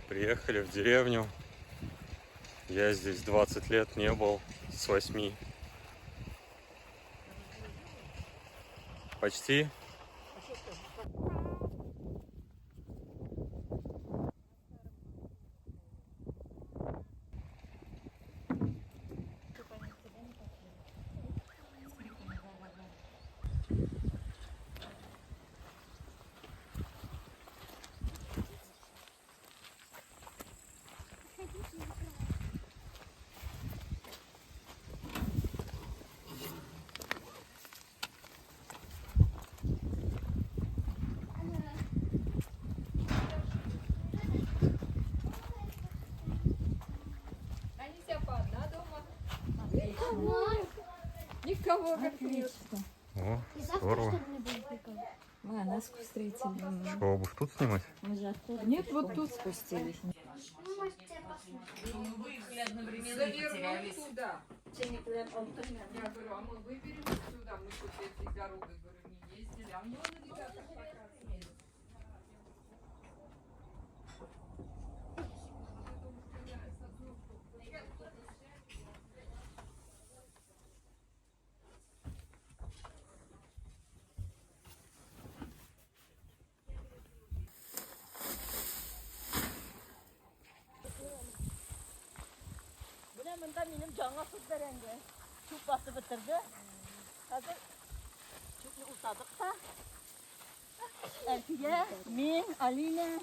Приехали в деревню. Я здесь 20 лет не был, с 8. Почти. Никого как нет. О, здорово. Мы нас встретили. Что, обувь тут снимать? Мы же оттуда. Нет, вот тут спустились. Выехали одновременно и Завернули потерялись. туда. Я говорю, а мы выберем сюда. Мы тут этой дорогой, говорю, не ездили. А мне он ребята показывали. Mında benim cana süt verenge. Süt bası bitirdi. Hazır sütünü utadık da. Elfiye, min, Aline.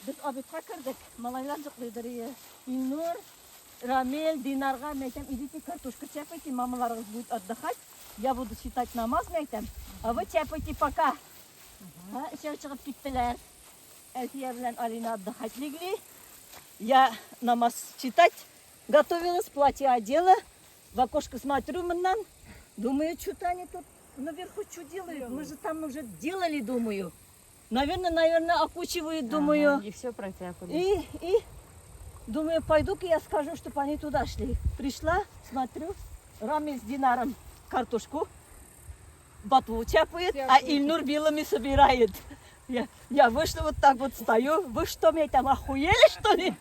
Biz abi takırdık. Malaylar cıklıydı. İlnur, Рамиль, Динарга, мейтем, идите картошку чепайте, мамаларыңыз будет отдыхать. Я буду считать намаз, мейтем. А вы чепайте пока. Сейчас шығып кеттілер. Эльфия белән Алина отдыхать легли. Я намаз читать. Готовилась, платье одела, в окошко смотрю, думаю, что-то они тут наверху что делают? Мы же там уже делали, думаю. Наверное, окучивают, думаю. И все протяпали. И думаю, пойду-ка я скажу, чтобы они туда шли. Пришла, смотрю, Рамиль с Динаром картошку, ботву чапает, а Ильнур вилами собирает. Я вышла вот так вот стою. Вы что, меня там охуели, что ли?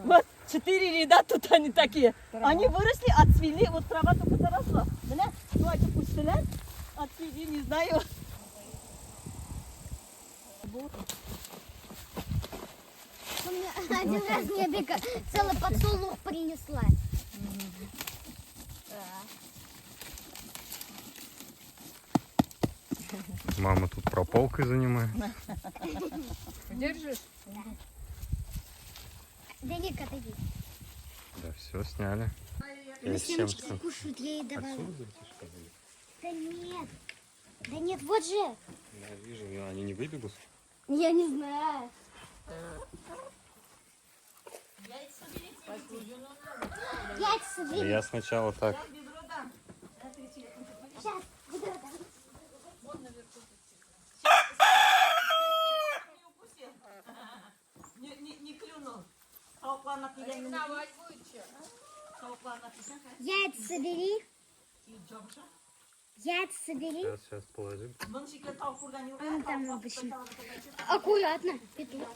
Вот 4 ряда тут они такие. Они выросли, отцвели, вот трава только заросла. Да? Ну, это пустыля, отцвели, не знаю. У меня один раз мне целый подсолнух принесла. Мама тут прополкой занимается. Держишь? Да не отойди. Да, все сняли. На семечки кушают, я ей давала. Да нет, вот же. Я вижу, они не выбегут. Я не знаю. Яйца собери. Я сначала так. Сейчас, ведро дам. Не клюнул. Ревновать будет что? Яйца собери. Яйца собери. Сейчас положим. Он там обычно. Аккуратно. Петлю.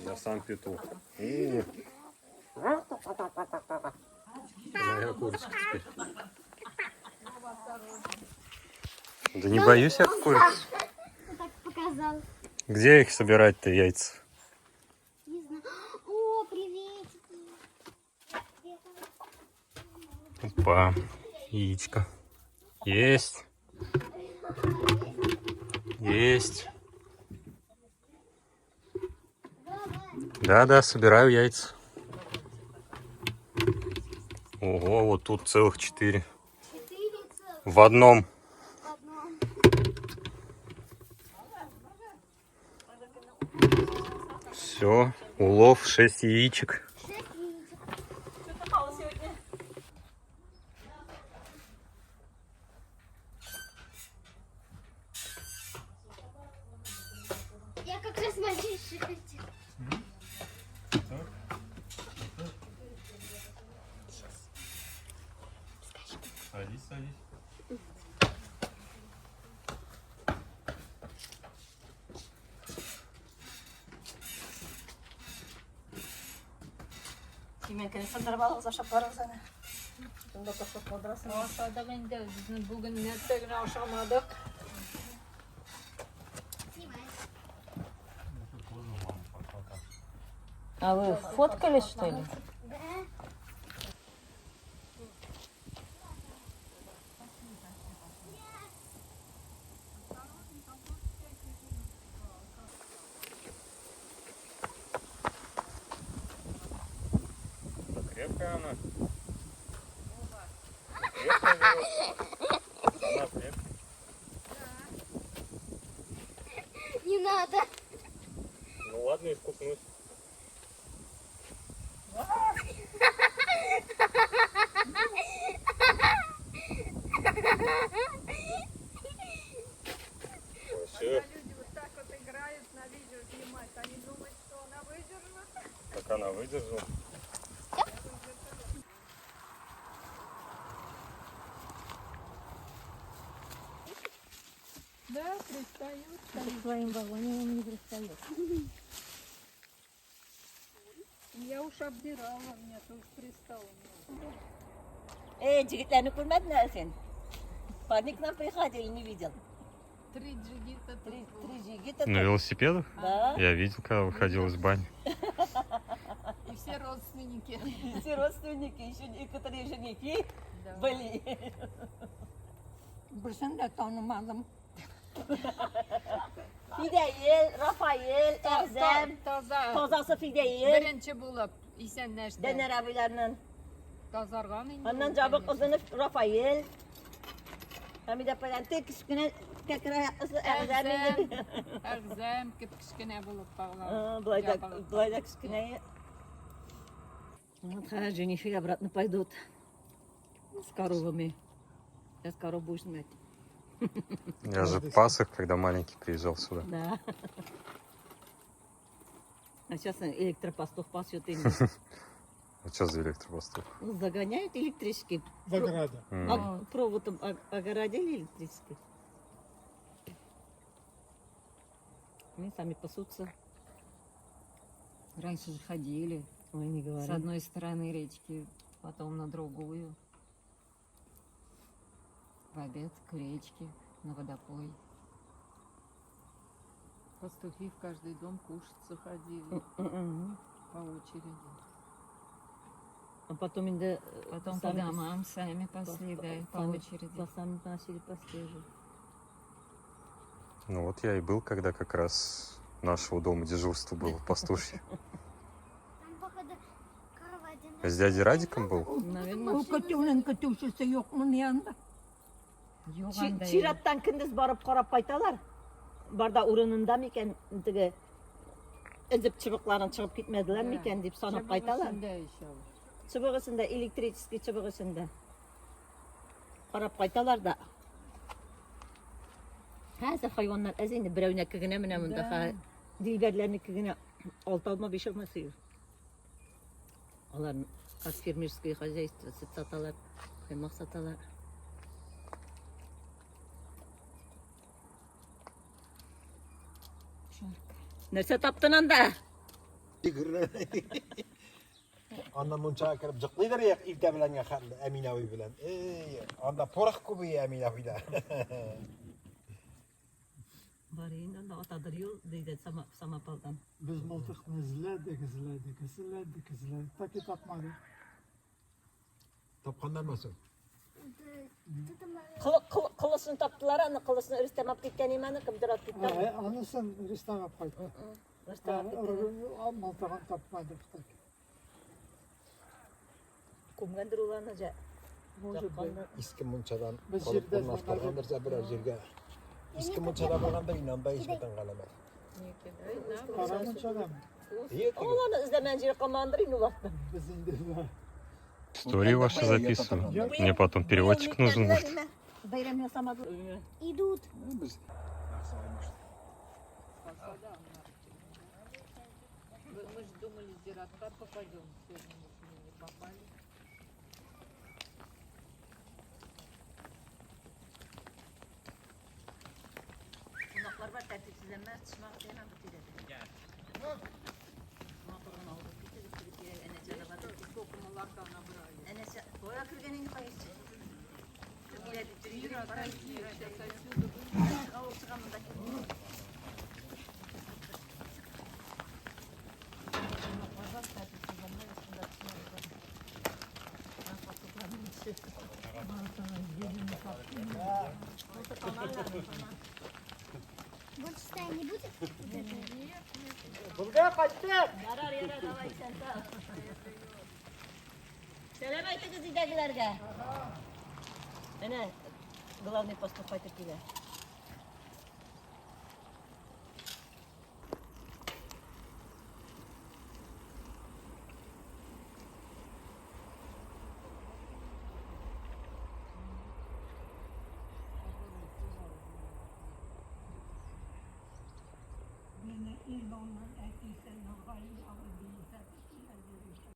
Я сам петух. Моя курочка теперь. Да не боюсь я куриц. Так показал. Где их собирать-то, яйца? Не знаю. О, приветики. Опа, яичко. Есть. Есть. Да, собираю яйца. Ого, вот тут целых 4. 4 целых. В одном. В одном. Все, улов 6 яичек. 6 яичек. Что-то мало сегодня. Я как раз мальчишек Садись, садись. Yemeğini sındırıp alırız aşağı barırız ana. Bunda koşup kaldırasın. Aşağıda ben de bizim bugün nettegini aşamadık. А вы фоткали, что ли? Крепкая она. Крепкая веревка. Она крепкая. Не надо. Ну ладно, искупнусь. Все, Люди вот так вот играют, на видео снимают. Они думают, что она выдержит. так она выдержала. Да, пристают. В своем вагоне он не пристает. Я уж обдирала, мне тут пристало. Жигитlerini görmedin mi sen? Парни к нам приходили, не видел. Три джигита. Три жигита. На велосипедах? Да. Я видел, когда выходил из бани. И все родственники. Все родственники, еще некоторые женихи Да. были. Birisini de tanımadım. Fideyel, Rafael, Erzem, Taza. tozası Fideyel. Birinci bulup isenleşti. Dener abilerinin. Tazargan indi. Ondan cevap kızını Rafael. Hem de falan tek küçüğüne tekrar Erzem. Erzem kichkine bulup bağladı. Благо küçüğüne. Вот, женихи обратно пойдут с коровами. Сейчас коров будешь знать. Я же пас их, когда маленький приезжал сюда. Да. А сейчас электропастух пасет им. А что за электропостух? Загоняют электрический. В ограде. Проводом огородили электрический. Они сами пасутся. Раньше же ходили Ой, не с говори. одной стороны речки, потом на другую. В обед к речке, на водопой. Пастухи в каждый дом кушать заходили по очереди. А потом инде Потом по домам сами пасли, да, и по очереди. Сами носили постежи. Ну вот я и был, когда как раз нашего дома дежурство было пастушье. Там, походу, корова один. С дядей Радиком был? Наверное. Көтеуінен көтеушісі жоқ мұның янында. Yok anda ya. Çirat'tan kündüz barıp karap baytalar. Barda urununda miken dige ezip çıbıkların çıkıp gitmediler Ya, miken deyip sanıp Çabuk baytalar. içinde inşallah. Çıbıgısında, elektrikli çıbıgısında. Karap baytalar da. Hazır hayvanlar ezindi birevine kıgına mı ne bunda. Dilberlerini kıgına alt alma bir şey olmasıyor. Onların az фермерское хозяйство, süt satalar, kaymak satalar. Nerse taptın anda? Ondan munçağa kirip cıklıydır ya ilde bilen yakar Eminavi bilen. Onda porak kubu ya Eminavi'de. Barıyla da atadır yol deydi Samapal'dan. Biz mıltıqni izledik. Taki tapmadık. Tapkanlar nasıl? Kılısını taptılar, anı kılısını Rüstem ap gitken imanı kımdırat gitken. Anısın Rüstem apaydı. Rüstem ap gitken. Mıltıqını tapmadık. Kumgandır ulanıca. İski munçadan Biz kalıp yerden kurnazlarlandırsa birer jirge. İski munçada bakanda inanda hiçbirden kalamaz. Karamınçadan İyi tabii. Oğlanı izlemenciyi komandırın o vakti. biz indi. Истории ваши записываю. Мне потом переводчик нужен будет. Bayram yasamadı. Идут. Мы же думали, с Зиротка попадем. Сегодня мы не попали. Qonaqlar var, tərtibsizlənmə, çıxmaq deyilən bu tələdir. Motorunu aldı, bitirib, ənəcə də var. Сколько молока набрали. Ənəcə, boya kürgənin qayıqçı. Türkiye'de Зира, para отойди, istiyor. сейчас отсюда выйдем. Çıkamındaki. Qonaqlar var, tərtibsizlənmə, üstündə çıxmaq. Ben fatuklarını içirdim. Больше стая не будет? Burada kaçtık. Yarar yarar davay sen sağ ol. Selam aytı kız idagilerge. Ana, главный поступатель тебе. Beni İlhan'la Ekisen Nagay'ı